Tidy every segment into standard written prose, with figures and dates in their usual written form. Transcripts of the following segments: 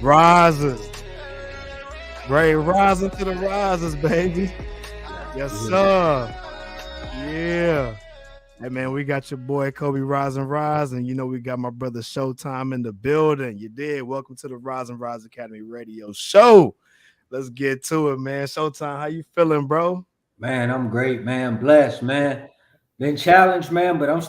Risers. Great rising to the risers, baby. Yes, sir. Yeah. Hey, man, we got your boy Kobe Rise and Rise, and we got my brother Showtime in the building. You did. Welcome to the Rise and Rise Academy radio show. Let's get to it, man. Showtime, how you feeling, bro? Man, I'm great, man. Blessed, man. Been challenged, man, but I'm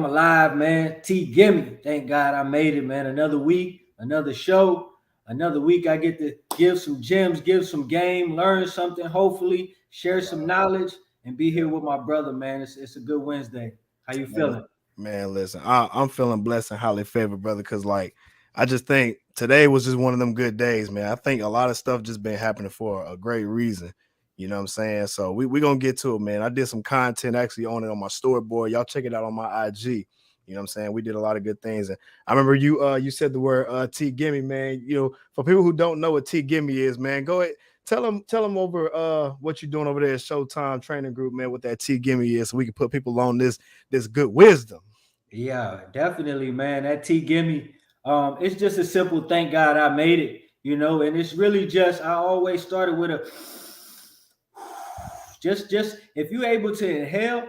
alive, man. Gimme. Thank God I made it, man. Another week, another show, another week. I get to give some gems, give some game, learn something, hopefully, share some knowledge, and be here with my brother, man. It's a good Wednesday. How you Man, feeling? man, listen, I'm feeling blessed and highly favored, brother, because I just think today was just one of them good days, man. I think a lot of stuff just been happening for a great reason. You know what I'm saying? So we gonna get to it, man. I did some content actually on it on my storyboard. Y'all check it out on my IG. You know what I'm saying? We did a lot of good things. And I remember you said the word T Gimme, man. For people who don't know what T Gimme is, man, go ahead. Tell them over what you're doing over there at Showtime Training Group, man, what that T Gimme is, so we can put people on this good wisdom. Yeah, definitely, man. That gimme. It's just a simple thank God I made it, and it's really just I always started with a just if you're able to inhale,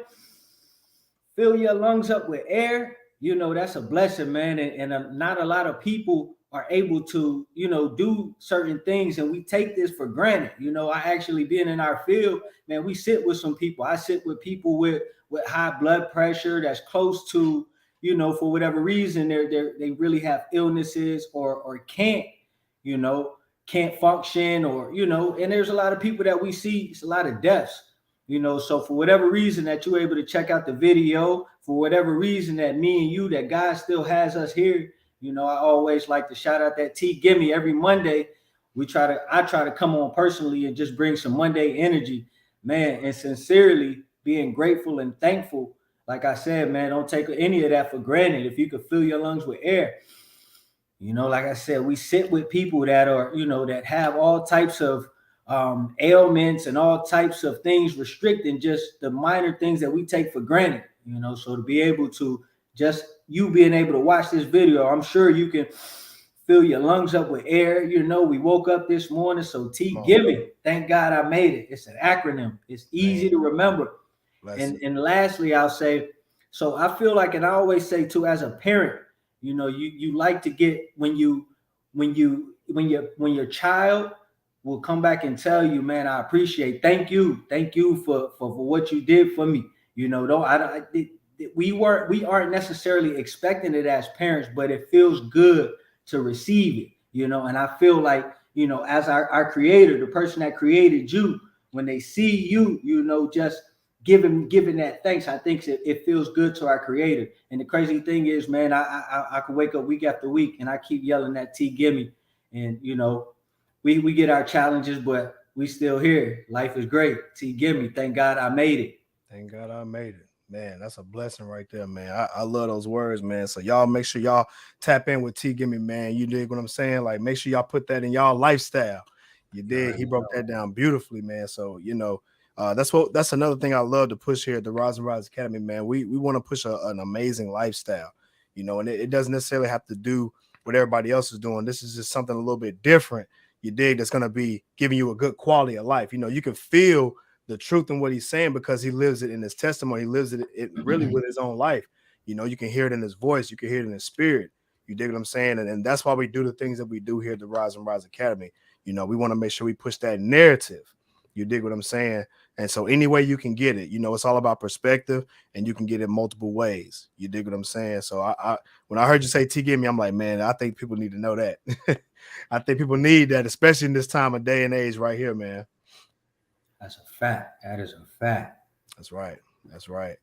fill your lungs up with air, that's a blessing, man. And not a lot of people are able to, do certain things, and we take this for granted. I actually being in our field, man, we sit with some people. I sit with people with high blood pressure that's close to, for whatever reason, they really have illnesses or you know, can't function, or and there's a lot of people that we see, it's a lot of deaths. So for whatever reason that you're able to check out the video, for whatever reason that me and you, that God still has us here, I always like to shout out that Gimme every Monday. I try to come on personally and just bring some Monday energy, man, and sincerely being grateful and thankful. Like I said, man, don't take any of that for granted. If you could fill your lungs with air, like I said, we sit with people that are, that have all types of ailments and all types of things restricting just the minor things that we take for granted, so to be able to just you being able to watch this video, I'm sure you can fill your lungs up with air. We woke up this morning, so Gimme, thank God I made it. It's an acronym. It's easy to remember. And lastly, I'll say, so I feel like, and I always say too, as a parent, you like to get when your child will come back and tell you, man, I appreciate, thank you for what you did for me. We aren't necessarily expecting it as parents, but it feels good to receive it, and I feel like, as our creator, the person that created you, when they see you, just giving that thanks, I think it feels good to our creator. And the crazy thing is, man, I can wake up week after week and I keep yelling that Gimme, and we get our challenges, but we still here. Life is great. Gimme, thank God I made it. Thank God I made it. Man, that's a blessing right there, man. I love those words, man. So y'all make sure y'all tap in with T Gimme, man. You dig what I'm saying? Like, make sure y'all put that in y'all lifestyle. You did. He broke that down beautifully, man. So that's another thing I love to push here at the Rise and Rise Academy, man. We want to push an amazing lifestyle, and it doesn't necessarily have to do what everybody else is doing. This is just something a little bit different. You dig? That's going to be giving you a good quality of life. You can feel the truth in what he's saying because he lives it in his testimony. He lives it really with his own life. You can hear it in his voice. You can hear it in his spirit. You dig what I'm saying? And that's why we do the things that we do here at the Rise and Rise Academy. We want to make sure we push that narrative. You dig what I'm saying? And so any way you can get it, it's all about perspective, and you can get it multiple ways. You dig what I'm saying? So I when I heard you say T Gimme, I'm like, man, I think people need to know that. I think people need that, especially in this time of day and age right here, man. That's a fact. That is a fact. That's right. That's right.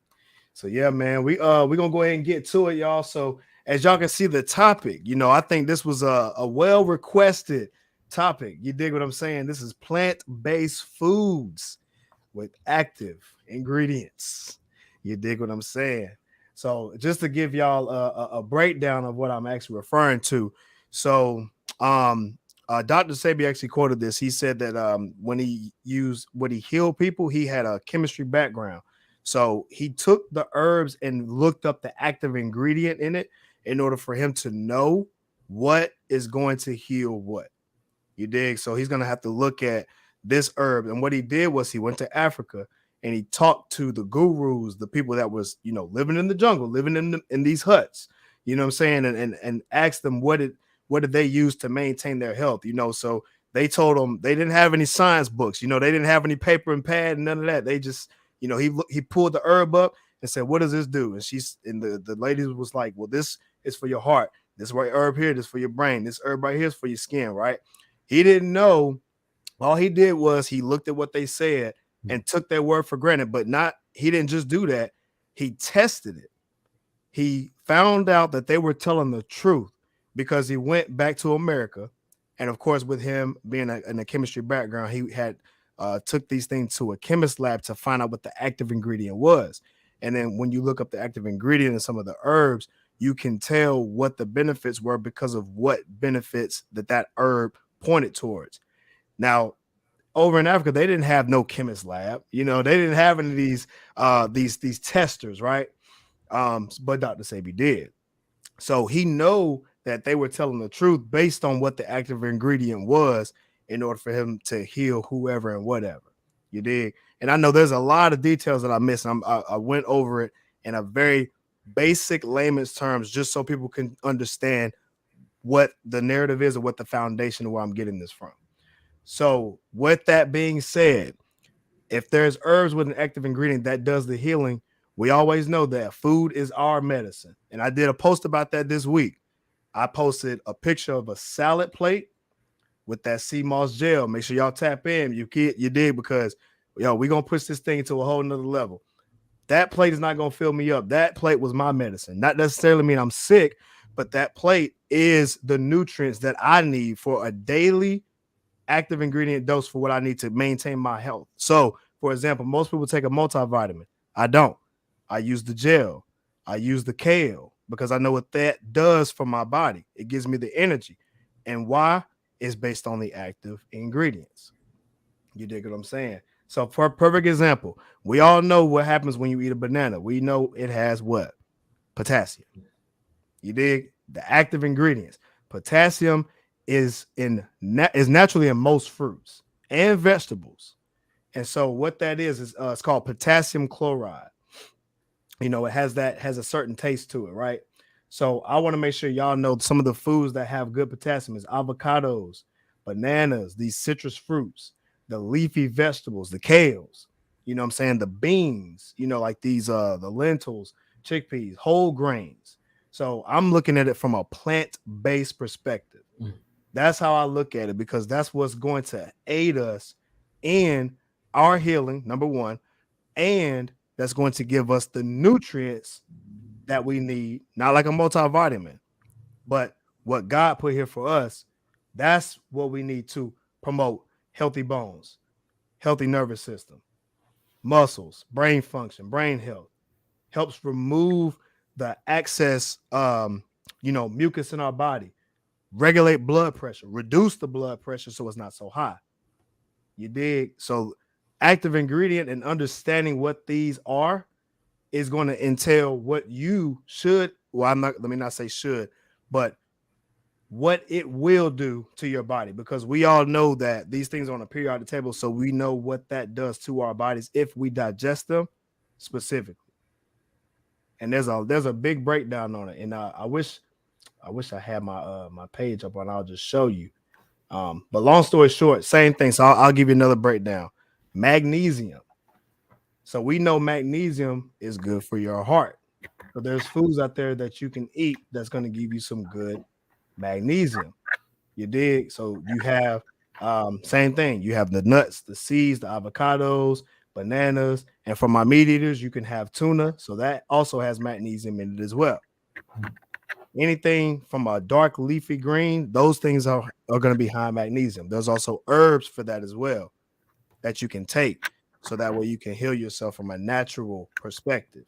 So yeah, man, we're gonna go ahead and get to it, y'all. So as y'all can see the topic, I think this was a well requested topic. You dig what I'm saying? This is plant-based foods with active ingredients. You dig what I'm saying? So just to give y'all a breakdown of what I'm actually referring to. So Dr. Sebi actually quoted this. He said that when he healed people, he had a chemistry background. So he took the herbs and looked up the active ingredient in it in order for him to know what is going to heal what. You dig? So he's gonna have to look at this herb. And what he did was he went to Africa and he talked to the gurus, the people that was, living in the jungle, living in these huts, you know what I'm saying, and asked them what did they use to maintain their health, so they told them they didn't have any science books, they didn't have any paper and pad and none of that. They just, he pulled the herb up and said, what does this do? And the lady was like, well, this is for your heart. This right herb here, this for your brain. This herb right here is for your skin, right? He didn't know. All he did was he looked at what they said and took their word for granted, but he didn't just do that. He tested it. He found out that they were telling the truth because he went back to America. And of course, with him being in a chemistry background, he had took these things to a chemist lab to find out what the active ingredient was. And then when you look up the active ingredient in some of the herbs, you can tell what the benefits were because of what benefits that herb pointed towards. Now, over in Africa, they didn't have no chemist lab. They didn't have any of these testers, right? But Dr. Sebi did. So he know that they were telling the truth based on what the active ingredient was in order for him to heal whoever and whatever. You dig? And I know there's a lot of details that I missed. I went over it in a very basic layman's terms just so people can understand what the narrative is or what the foundation of where I'm getting this from. So with that being said, if there's herbs with an active ingredient that does the healing, we always know that food is our medicine. And I did a post about that this week. I posted a picture of a salad plate with that sea moss gel. Make sure y'all tap in. You did, because we're going to push this thing to a whole nother level. That plate is not going to fill me up. That plate was my medicine. Not necessarily mean I'm sick, but that plate is the nutrients that I need for a daily active ingredient dose for what I need to maintain my health. So, for example, most people take a multivitamin. I don't. I use the gel. I use the kale because I know what that does for my body. It gives me the energy. And why? It's based on the active ingredients. You dig what I'm saying? So, for a perfect example, we all know what happens when you eat a banana. We know it has what? Potassium. You dig? The active ingredients. Potassium is naturally in most fruits and vegetables. And so what that is it's called potassium chloride. It has a certain taste to it, right? So I want to make sure y'all know some of the foods that have good potassium is avocados, bananas, these citrus fruits, the leafy vegetables, the kales, what I'm saying, the beans, like these the lentils, chickpeas, whole grains. So I'm looking at it from a plant-based perspective. That's how I look at it, because that's what's going to aid us in our healing, number one, and that's going to give us the nutrients that we need, not like a multivitamin, but what God put here for us. That's what we need to promote healthy bones, healthy nervous system, muscles, brain function, brain health, helps remove the excess, mucus in our body, regulate blood pressure, reduce the blood pressure so it's not so high. You dig? So active ingredient and understanding what these are is going to entail what you should, let me not say should, but what it will do to your body, because we all know that these things are on a periodic table. So we know what that does to our bodies if we digest them specifically. And there's a big breakdown on it. And I wish I had my page up and I'll just show you. But long story short, same thing. So I'll give you another breakdown. Magnesium. So we know magnesium is good for your heart. So there's foods out there that you can eat that's going to give you some good magnesium. You dig? So you have same thing. You have the nuts, the seeds, the avocados, bananas, and for my meat eaters, you can have tuna. So that also has magnesium in it as well. Anything from a dark leafy green, those things are going to be high in magnesium. There's also herbs for that as well that you can take, so that way you can heal yourself from a natural perspective.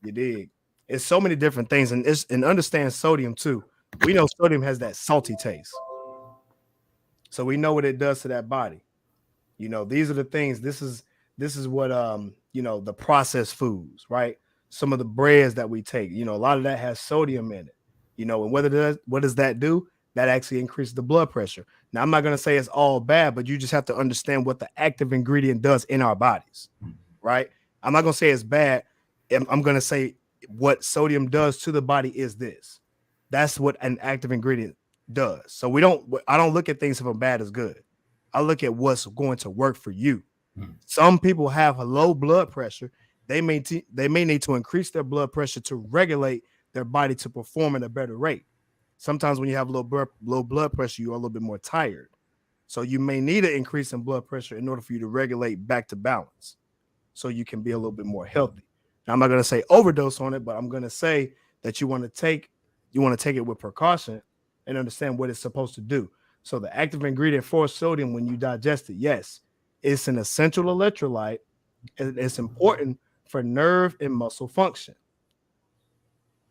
You dig? It's so many different things, and understand sodium too. We know sodium has that salty taste, so we know what it does to that body. These are the things. This is what the processed foods, right? Some of the breads that we take, a lot of that has sodium in it. And what does that do? That actually increases the blood pressure. Now, I'm not going to say it's all bad, but you just have to understand what the active ingredient does in our bodies, right? I'm not going to say it's bad. I'm going to say what sodium does to the body is this. That's what an active ingredient does. So I don't look at things if I'm bad as good. I look at what's going to work for you. Some people have a low blood pressure. They may need to increase their blood pressure to regulate their body to perform at a better rate. Sometimes when you have low blood pressure, you're a little bit more tired. So you may need an increase in blood pressure in order for you to regulate back to balance so you can be a little bit more healthy. Now, I'm not going to say overdose on it, but I'm going to say that you want to take it with precaution and understand what it's supposed to do. So the active ingredient for sodium when you digest it, yes, it's an essential electrolyte, and it's important for nerve and muscle function.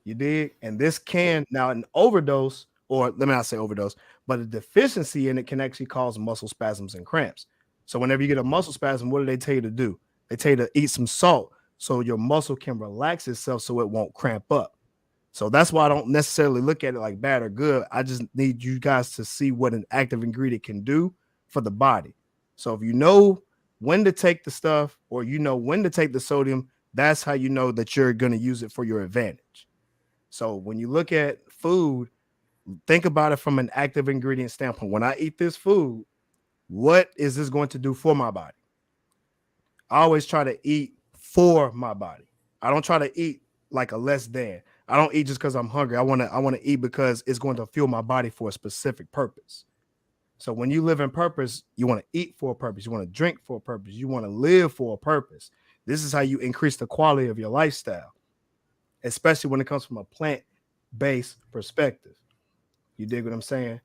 You dig? And this can now an overdose, or let me not say overdose, but a deficiency in it can actually cause muscle spasms and cramps. So whenever you get a muscle spasm, what do they tell you to do? They tell you to eat some salt so your muscle can relax itself so it won't cramp up. So that's why I don't necessarily look at it like bad or good. I just need you guys to see what an active ingredient can do for the body. So if you know when to take the stuff or you know when to take the sodium, that's how you know that you're going to use it for your advantage. So when you look at food, think about it from an active ingredient standpoint. When I eat this food, what is this going to do for my body? I always try to eat for my body. I don't try to eat like a less than. I don't eat just because I'm hungry. I want to eat because it's going to fuel my body for a specific purpose. So when you live in purpose, you want to eat for a purpose. You want to drink for a purpose. You want to live for a purpose. This is how you increase the quality of your lifestyle, especially when it comes from a plant-based perspective. You dig what I'm saying?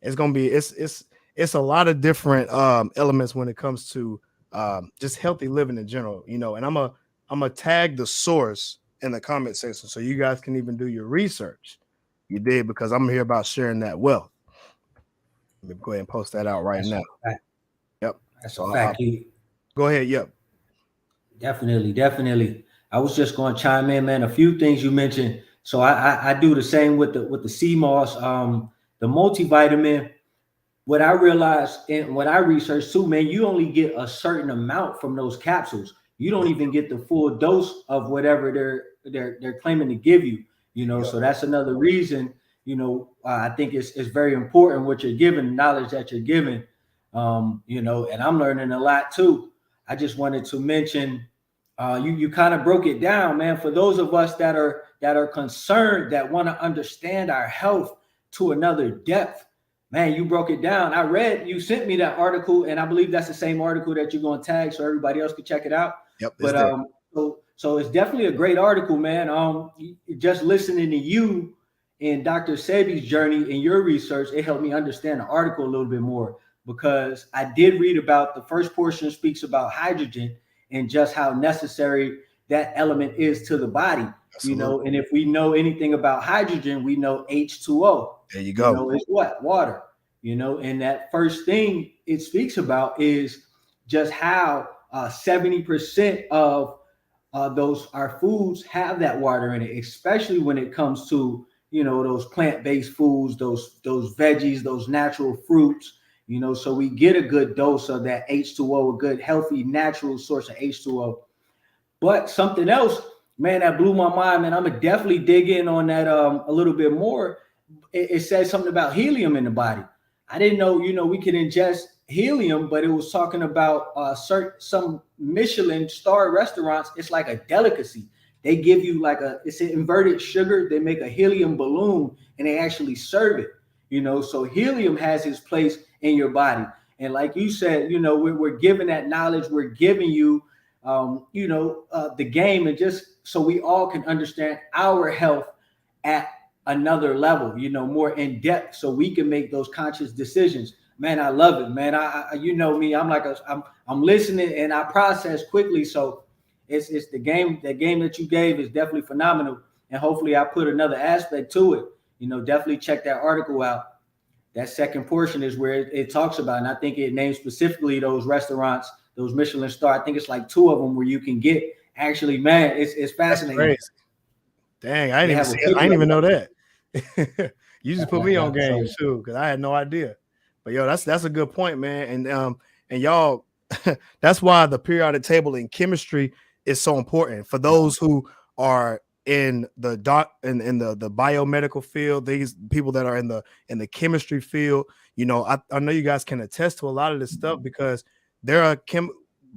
It's gonna be it's a lot of different elements when it comes to just healthy living in general, And I'm a tag the source in the comment section so you guys can even do your research. You did because I'm here about sharing that wealth. Let me go ahead and post that out right now. Yep. That's a fact. Go ahead. Yep. Definitely. I was just going to chime in, man. A few things you mentioned. So I do the same with the sea moss, the multivitamin. What I realized and what I researched too, man, you only get a certain amount from those capsules. You don't even get the full dose of whatever they're claiming to give you. Yep. So that's another reason. I think it's very important what you're giving, knowledge that you're giving. And I'm learning a lot too. I just wanted to mention, you kind of broke it down, man. For those of us that are concerned, that want to understand our health to another depth, man, you broke it down. You sent me that article, and I believe that's the same article that you're going to tag so everybody else can check it out. Yep. But so it's definitely a great article, man. Just listening to you and Dr. Sebi's journey in your research, it helped me understand the article a little bit more, because I did read about the first portion speaks about hydrogen and just how necessary that element is to the body. Absolutely. And if we know anything about hydrogen, we know H2O. There you go. It's what? Water. And that first thing it speaks about is just how 70% of our foods have that water in it, especially when it comes to those plant-based foods, those veggies, those natural fruits. So we get a good dose of that H2O, a good, healthy, natural source of H2O. But something else, man, that blew my mind, man. I'm going to definitely dig in on that a little bit more. It says something about helium in the body. I didn't know, we could ingest helium, but it was talking about some Michelin star restaurants. It's like a delicacy. They give you it's an inverted sugar. They make a helium balloon and they actually serve it. So helium has its place in your body. And like you said, we're giving that knowledge. We're giving you, the game, and just so we all can understand our health at another level, more in depth, so we can make those conscious decisions. Man, I love it, man. I me, I'm listening and I process quickly. So it's the game that you gave is definitely phenomenal. And hopefully I put another aspect to it. Definitely check that article out. That second portion is where it talks about, and I think it names specifically those restaurants, those Michelin star. I think it's like 2 of them where you can get. Actually, man, it's fascinating. Dang, I didn't even know that. You just put me on game too, because I had no idea. But yo, that's a good point, man. And y'all, that's why the periodic table in chemistry is so important for those who are in the in the biomedical field. These people that are in the chemistry field, I know you guys can attest to a lot of this stuff because there are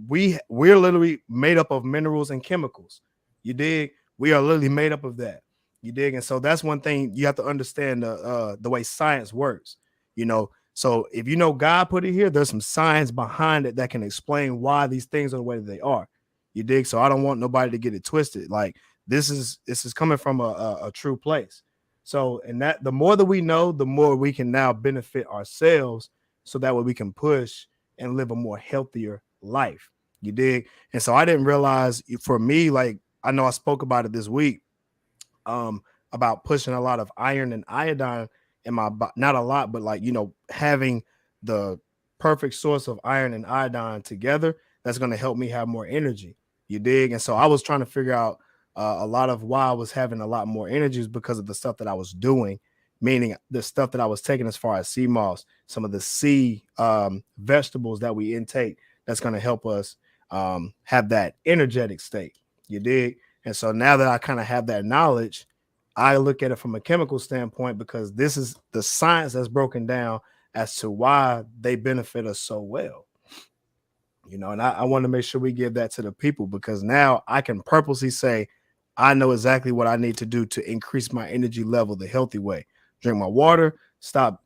we're literally made up of minerals and chemicals. You dig? We are literally made up of that. You dig? And so that's one thing you have to understand the way science works. So if God put it here, there's some science behind it that can explain why these things are the way that they are. You dig? So I don't want nobody to get it twisted. Like this is coming from a true place. So and that the more that we know, the more we can now benefit ourselves, so that way we can push and live a more healthier life. You dig? And so I didn't realize for me, like I know I spoke about it this week, about pushing a lot of iron and iodine in my body. Not a lot, but like having the perfect source of iron and iodine together, that's going to help me have more energy. You dig? And so I was trying to figure out a lot of why I was having a lot more energy is because of the stuff that I was doing, meaning the stuff that I was taking as far as sea moss, some of the sea vegetables that we intake, that's going to help us have that energetic state. You dig? And so now that I kind of have that knowledge, I look at it from a chemical standpoint because this is the science that's broken down as to why they benefit us so well. And I want to make sure we give that to the people because now I can purposely say, I know exactly what I need to do to increase my energy level the healthy way. Drink my water, stop,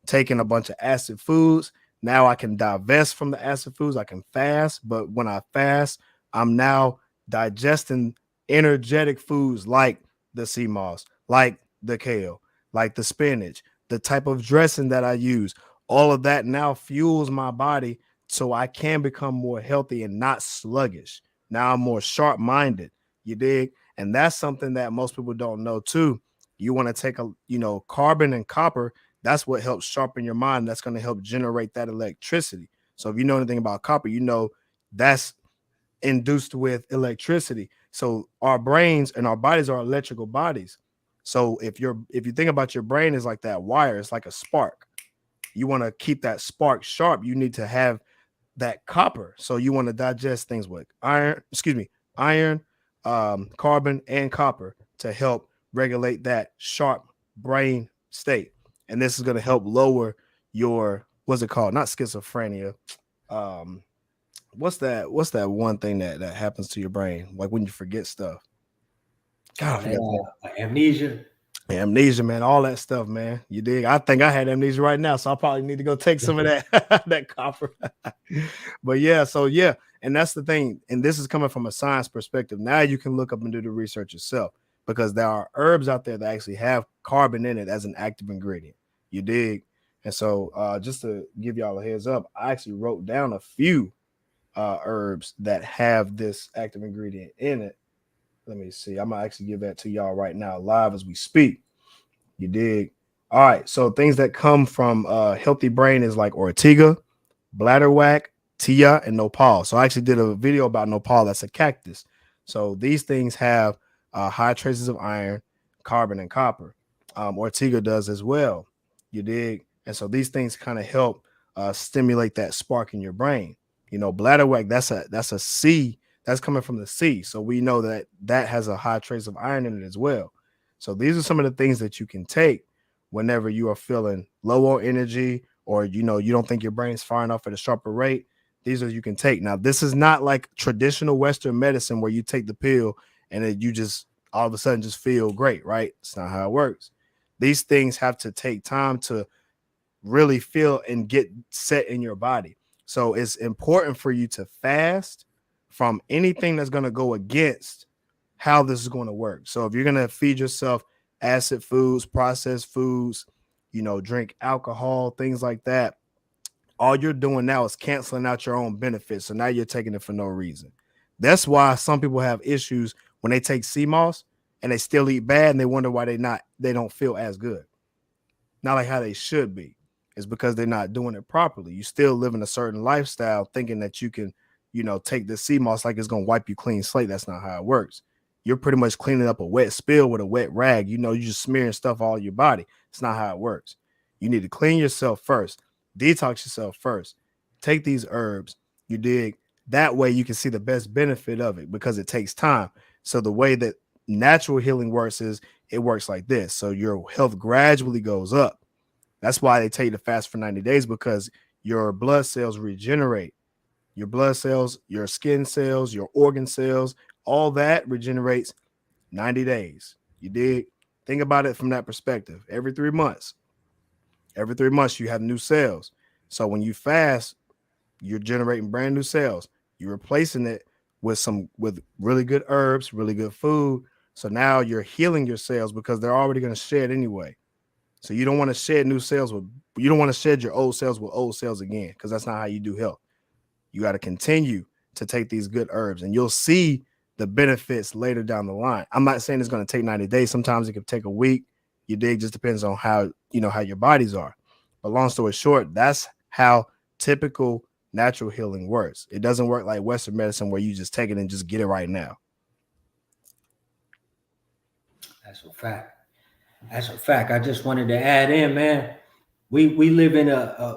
taking a bunch of acid foods. Now I can divest from the acid foods. I can fast, but when I fast, I'm now digesting energetic foods like the sea moss, like the kale, like the spinach, the type of dressing that I use. All of that now fuels my body so I can become more healthy and not sluggish. Now I'm more sharp-minded. You dig? And that's something that most people don't know too. You want to take carbon and copper. That's what helps sharpen your mind. That's going to help generate that electricity. So if you know anything about copper, that's induced with electricity. So our brains and our bodies are electrical bodies. So if you think about your brain as like that wire, it's like a spark. You want to keep that spark sharp. You need to have that copper. So you want to digest things with iron, carbon, and copper to help regulate that sharp brain state. And this is going to help lower your, what's it called? Not schizophrenia. What's that one thing that happens to your brain? Like when you forget stuff. God, I forgot amnesia. Amnesia, man, all that stuff, man. You dig? I think I had amnesia right now, so I probably need to go take some of that that copper. But yeah, and that's the thing. And this is coming from a science perspective. Now you can look up and do the research yourself because there are herbs out there that actually have carbon in it as an active ingredient. You dig? And so just to give y'all a heads up, I actually wrote down a few herbs that have this active ingredient in it. Let me see. I'm gonna actually give that to y'all right now, live as we speak. You dig? All right. So things that come from healthy brain is like ortiga, bladderwhack, tia, and nopal. So I actually did a video about nopal. That's a cactus. So these things have high traces of iron, carbon, and copper. Ortiga does as well. You dig? And so these things kind of help stimulate that spark in your brain. Bladderwhack, that's a C. That's coming from the sea. So we know that has a high trace of iron in it as well. So these are some of the things that you can take whenever you are feeling low on energy or, you don't think your brain's firing off at a sharper rate. These are you can take. Now, this is not like traditional Western medicine where you take the pill and then you just all of a sudden just feel great, right? It's not how it works. These things have to take time to really feel and get set in your body. So it's important for you to fast from anything that's going to go against how this is going to work. So if you're going to feed yourself acid foods, processed foods, drink alcohol, things like that, all you're doing now is canceling out your own benefits. So now you're taking it for no reason. That's why some people have issues when they take sea moss and they still eat bad and they wonder why they don't feel as good. Not like how they should be. It's because they're not doing it properly. You still living a certain lifestyle thinking that you can, take the sea moss like it's going to wipe you clean slate. That's not how it works. you're pretty much cleaning up a wet spill with a wet rag. You know, you're just smearing stuff all your body. It's not how it works. You need to clean yourself first, detox yourself first. Take these herbs, you dig? That way you can see the best benefit of it because it takes time. So the way that natural healing works is it works like this. So your health gradually goes up. That's why they tell you to fast for 90 days because your blood cells regenerate. Your blood cells, your skin cells, your organ cells, all that regenerates 90 days. You dig? Think about it from that perspective. Every 3 months, you have new cells. So when you fast, you're generating brand new cells. You're replacing it with really good herbs, really good food. So now you're healing your cells because they're already going to shed anyway. So you don't want to shed you don't want to shed your old cells with old cells again because that's not how you do health. You got to continue to take these good herbs and you'll see the benefits later down the line. I'm not saying it's going to take 90 days. Sometimes it could take a week. You dig? Just depends on how your bodies are. But long story short, that's how typical natural healing works. It doesn't work like Western medicine where you just take it and just get it right now. That's a fact. That's a fact. I just wanted to add in, man. We live in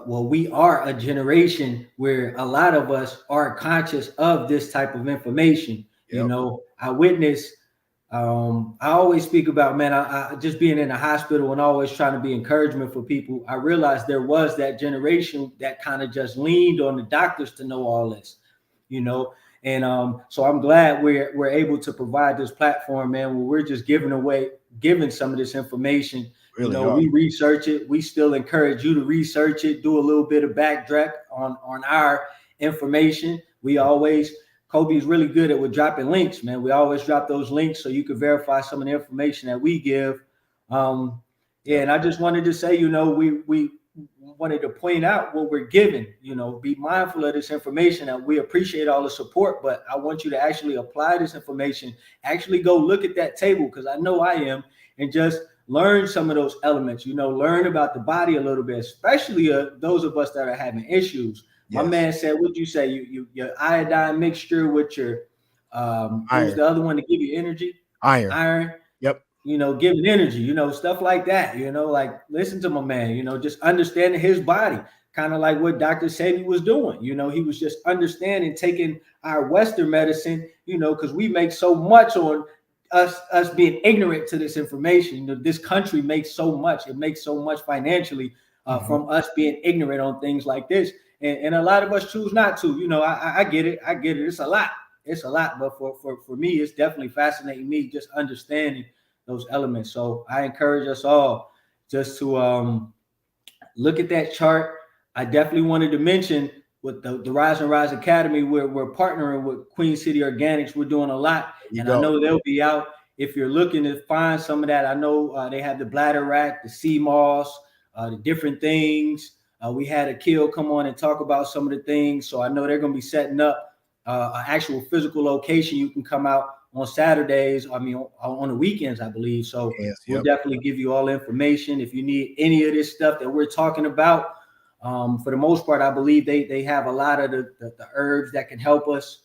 we are a generation where a lot of us are conscious of this type of information. Yep. You know, I witness. I always speak about, man, I just being in a hospital and always trying to be encouragement for people. I realized there was that generation that kind of just leaned on the doctors to know all this, you know. And so I'm glad we're able to provide this platform, man, where we're just giving some of this information. Really, you know, we research it. We still encourage you to research it, do a little bit of backtrack on our information. Cobe is really good at dropping links, man. We always drop those links so you can verify some of the information that we give. And I just wanted to say, you know, we wanted to point out what we're giving, you know, be mindful of this information, and we appreciate all the support, but I want you to actually apply this information, actually go look at that table, because I know I am, and just learn some of those elements, you know, learn about the body a little bit, especially those of us that are having issues. Yes. My man said, what'd you say? Your iodine mixture with your, what was the other one to give you energy? Iron. Yep. You know, giving energy, you know, stuff like that, you know, like listen to my man, you know, just understanding his body, kind of like what Dr. Sebi was doing. You know, he was just understanding, taking our Western medicine, you know, because we make so much on us being ignorant to this information. You know, this country makes so much, it makes so much financially from us being ignorant on things like this. And a lot of us choose not to. You know, I get it. It's a lot. But for me, it's definitely fascinating me just understanding those elements. So I encourage us all just to look at that chart. I definitely wanted to mention with the Rise and Rise Academy, we're partnering with Queen City Organics. We're doing a lot. I know they'll be out. If you're looking to find some of that, I know they have the bladder rack, the sea moss, the different things. We had Akil come on and talk about some of the things. So I know they're going to be setting up an actual physical location. You can come out on Saturdays. I mean, on the weekends, I believe. So we'll definitely give you all the information. If you need any of this stuff that we're talking about, for the most part, I believe they have a lot of the herbs that can help us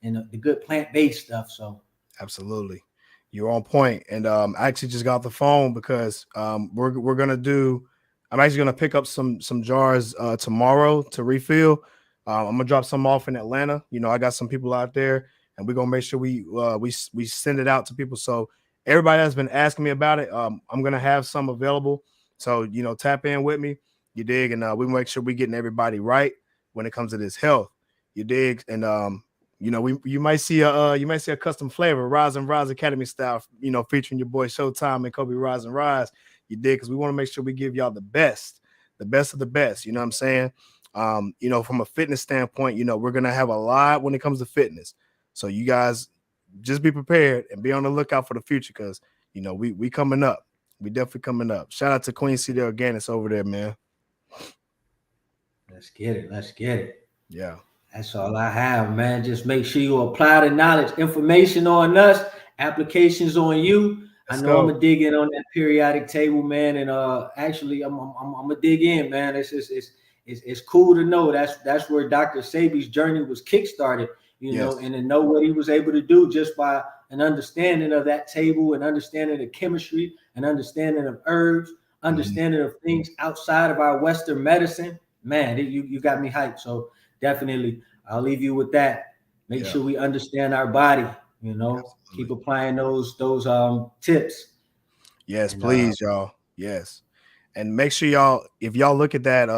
and the good plant-based stuff. So absolutely. You're on point. And I actually just got the phone because we're going to do, I'm actually going to pick up some jars tomorrow to refill. I'm going to drop some off in Atlanta. You know, I got some people out there, and we're going to make sure we send it out to people. So everybody that's been asking me about it, I'm going to have some available. So, you know, tap in with me. You dig? And we make sure we're getting everybody right when it comes to this health. You dig? And you know, you might see a custom flavor, Rise and Rise Academy style, you know, featuring your boy Showtime and Cobe Rise and Rise. You dig? Because we want to make sure we give y'all the best of the best. You know what I'm saying? You know, from a fitness standpoint, you know, we're gonna have a lot when it comes to fitness. So you guys just be prepared and be on the lookout for the future, because you know we coming up. We definitely coming up. Shout out to Queen City Organics over there, man. Let's get it. Yeah. That's all I have, man. Just make sure you apply the knowledge, information on us, applications on you. I'm gonna dig in on that periodic table, man. And actually, I'm gonna dig in, man. It's cool to know that's where Dr. Sebi's journey was kickstarted, you know, and to know what he was able to do just by an understanding of that table, an understanding of chemistry, an understanding of herbs, understanding of things outside of our Western medicine, man, you got me hyped. So definitely, I'll leave you with that. Make sure we understand our body. You know, keep applying those tips. Yes, and, please, y'all. Yes, and make sure y'all, if y'all look at that,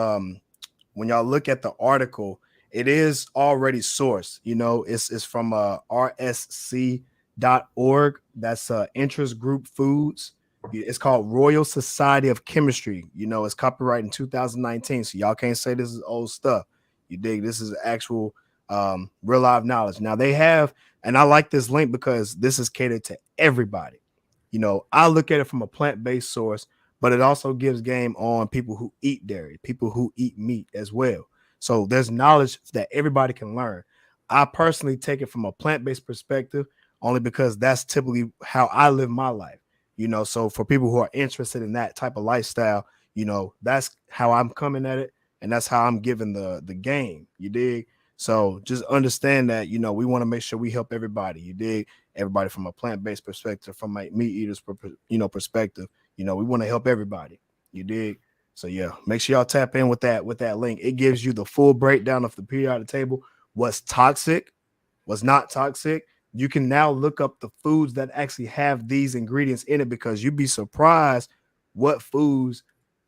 when y'all look at the article, it is already sourced. You know, it's from rsc.org. That's Interest Group Foods. It's called Royal Society of Chemistry. You know, it's copyright in 2019, so y'all can't say this is old stuff. You dig? This is actual real live knowledge. Now they have, and I like this link because this is catered to everybody. You know, I look at it from a plant-based source, but it also gives game on people who eat dairy, people who eat meat as well. So there's knowledge that everybody can learn. I personally take it from a plant-based perspective only because that's typically how I live my life. You know, so for people who are interested in that type of lifestyle, you know, that's how I'm coming at it, and that's how I'm giving the game. You dig? So just understand that, you know, we want to make sure we help everybody. You dig? Everybody from a plant-based perspective, from a meat eaters, you know, perspective. You know, we want to help everybody. You dig? So yeah, make sure y'all tap in with that link. It gives you the full breakdown of the periodic table, what's toxic, what's not toxic. You can now look up the foods that actually have these ingredients in it, because you'd be surprised what foods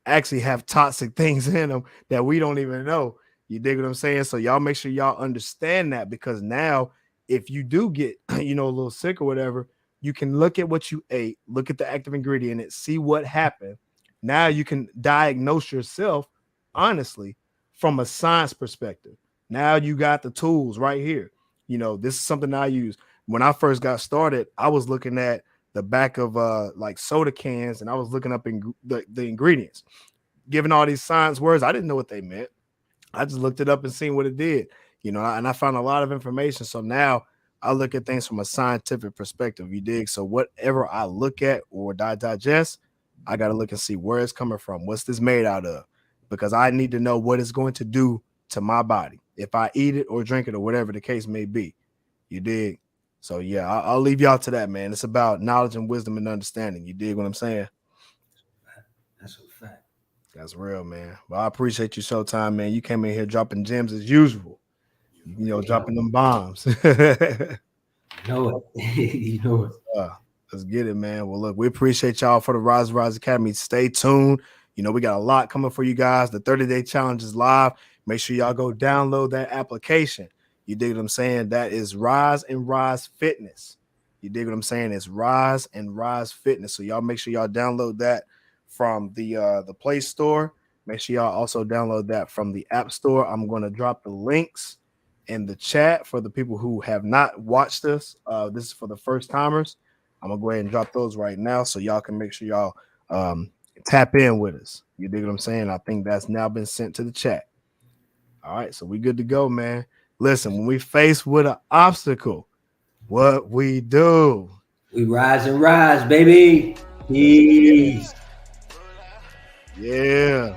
actually have toxic things in them that we don't even know. You dig what I'm saying? So y'all make sure y'all understand that, because now if you do get, you know, a little sick or whatever, you can look at what you ate, look at the active ingredient in it, see what happened. Now you can diagnose yourself honestly from a science perspective. Now you got the tools right here. You know, this is something I use. When I first got started, I was looking at the back of like soda cans, and I was looking up the ingredients, giving all these science words. I didn't know what they meant. I just looked it up and seen what it did, you know, and I found a lot of information. So now I look at things from a scientific perspective. You dig? So whatever I look at or digest, I got to look and see where it's coming from. What's this made out of? Because I need to know what it's going to do to my body if I eat it or drink it or whatever the case may be. You dig? So yeah, I'll leave y'all to that, man. It's about knowledge and wisdom and understanding. You dig what I'm saying? That's a fact. That's real, man. Well, I appreciate you Showtime, man. You came in here dropping gems as usual. You know, dropping them bombs. You know it. You know it. Let's get it, man. Well, look, we appreciate y'all for the Rise Academy. Stay tuned. You know, we got a lot coming for you guys. The 30-day challenge is live. Make sure y'all go download that application. You dig what I'm saying? That is Rise and Rise Fitness. You dig what I'm saying? It's Rise and Rise Fitness. So y'all make sure y'all download that from the Play Store. Make sure y'all also download that from the App Store. I'm going to drop the links in the chat for the people who have not watched this. This is for the first timers. I'm gonna go ahead and drop those right now so y'all can make sure y'all tap in with us. You dig what I'm saying? I think that's now been sent to the chat. All right, so we good to go, man. Listen, when we face with an obstacle, what we do? We rise and rise, baby. Peace. Yeah.